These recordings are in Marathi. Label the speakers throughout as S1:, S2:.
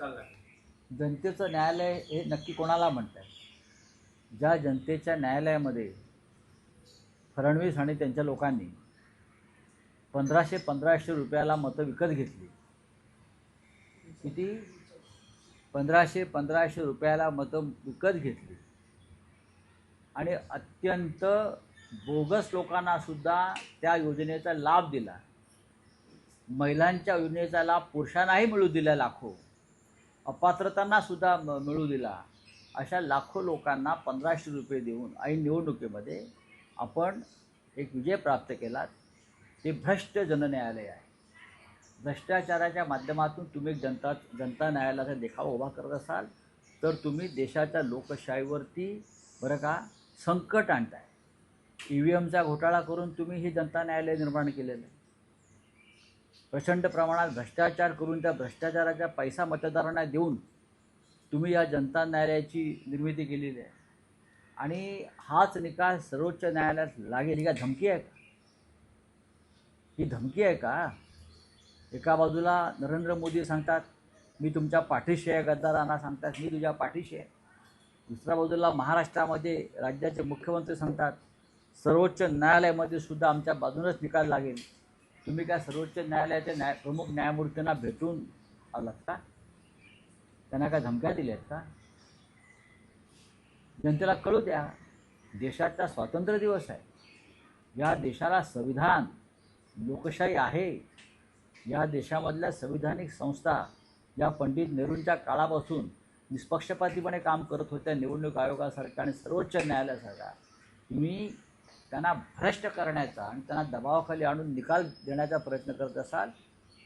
S1: निकाल लागला?
S2: जनतेचं न्यायालय हे नक्की कोणाला म्हणतात? ज्या जनतेच्या न्यायालयामध्ये फडणवीस आणि त्यांच्या लोकांनी 1500 रुपयाला मतं विकत घेतली. किती? 1500 रुपयाला मतं विकत घेतली आणि अत्यंत बोगस लोकांना सुद्धा त्या योजनेचा लाभ दिला. महिलांच्या योजनेचा लाभ पुरुषांनाही मिळू दिला, लाखो अपात्रतांना सुद्धा मिळू दिला. अशा लाखो लोकांना 1500 रुपये देऊन ऐन निवडणुकीमध्ये आपण एक विजय प्राप्त केला. ते भ्रष्ट जनन्यायालय आहे. भ्रष्टाचाराच्या माध्यमातून तुम्ही जनता न्यायालयाचा देखावा उभा करत असाल तर तुम्ही देशाच्या लोकशाहीवरती बरं का संकट आणताय. EVMचा घोटाळा करून तुम्ही ही जनता न्यायालय निर्माण केलेलं आहे. प्रचंड प्रमाणात भ्रष्टाचार करून त्या भ्रष्टाचाराचा पैसा मतदारांना देऊन तुम्ही या जनता न्यायालयाची निर्मिती केलेली आहे. आणि हाच निकाल सर्वोच्च न्यायालयात लागेल ही का धमकी आहे का? ही धमकी आहे का? एका बाजूला नरेंद्र मोदी सांगतात मी तुमच्या पाठीशी आहे, गद्दारांना सांगतात मी तुझ्या पाठीशी आहे. दुसऱ्या बाजूला महाराष्ट्रामध्ये राज्याचे मुख्यमंत्री सांगतात सर्वोच्च न्यायालयामध्ये सुद्धा आमच्या बाजूनच निकाल लागेल. तुम्ही काय सर्वोच्च न्यायालयाच्या प्रमुख न्यायमूर्तींना भेटून आलात का? त्यांना काय धमक्या दिल्या आहेत का? जनतेला कळू द्या. देशाचा स्वातंत्र्य दिवस आहे. या देशाला संविधान, लोकशाही आहे. या देशामधल्या संविधानिक संस्था या पंडित नेहरूंच्या काळापासून निष्पक्षपातीपणे काम करत होत्या. निवडणूक आयोगासारख्या आणि सर्वोच्च न्यायालयासारखा तुम्ही त्यांना भ्रष्ट करण्याचा आणि त्यांना दबावाखाली आणून निकाल देण्याचा प्रयत्न करत असाल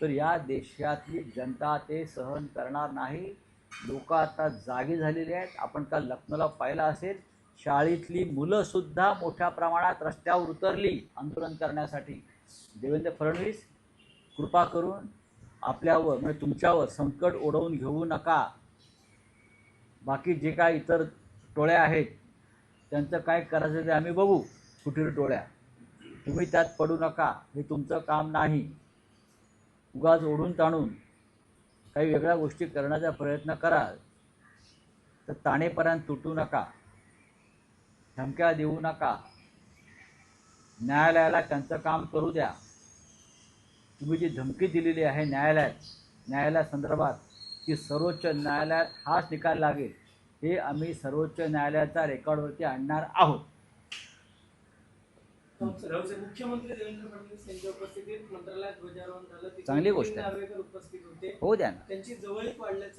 S2: तर या देशातली जनता ते सहन करणार नाही. लोक आता जागी झालेली आहेत. आपण काल लखनौला पाहिलं असेल, शाळेतली मुलंसुद्धा मोठ्या प्रमाणात रस्त्यावर उतरली आंदोलन करण्यासाठी. देवेंद्र फडणवीस कृपा करून आपल्यावर म्हणजे तुमच्यावर संकट ओढवून घेऊ नका. बाकी जे काय इतर टोळ्या आहेत त्यांचं काय करायचं ते आम्ही बघू. कुठील टोळ्या तुम्ही त्यात पडू नका. हे तुमचं काम नाही. उगाच ओढून ताणून काही वेगळ्या गोष्टी करण्याचा प्रयत्न कराल तर ताणेपर्यंत तुटू नका, धमक्या देऊ नका. न्यायालयाला त्यांचं काम करू द्या. तुम्ही जी धमकी दिलेली आहे न्यायालयासंदर्भात की सर्वोच्च न्यायालयात हाच निकाल लागेल, हे आम्ही सर्वोच्च न्यायालयाच्या रेकॉर्डवरती आणणार आहोत.
S1: मुख्यमंत्री देवेंद्र फडणवीस यांच्या उपस्थितीत मंत्रालयात ध्वजारोहण झालं.
S2: चांगली गोष्ट आहे.
S1: नार्वेकर उपस्थित होते.
S2: हो द्या ना.
S1: त्यांची जवळीक वाढल्याचं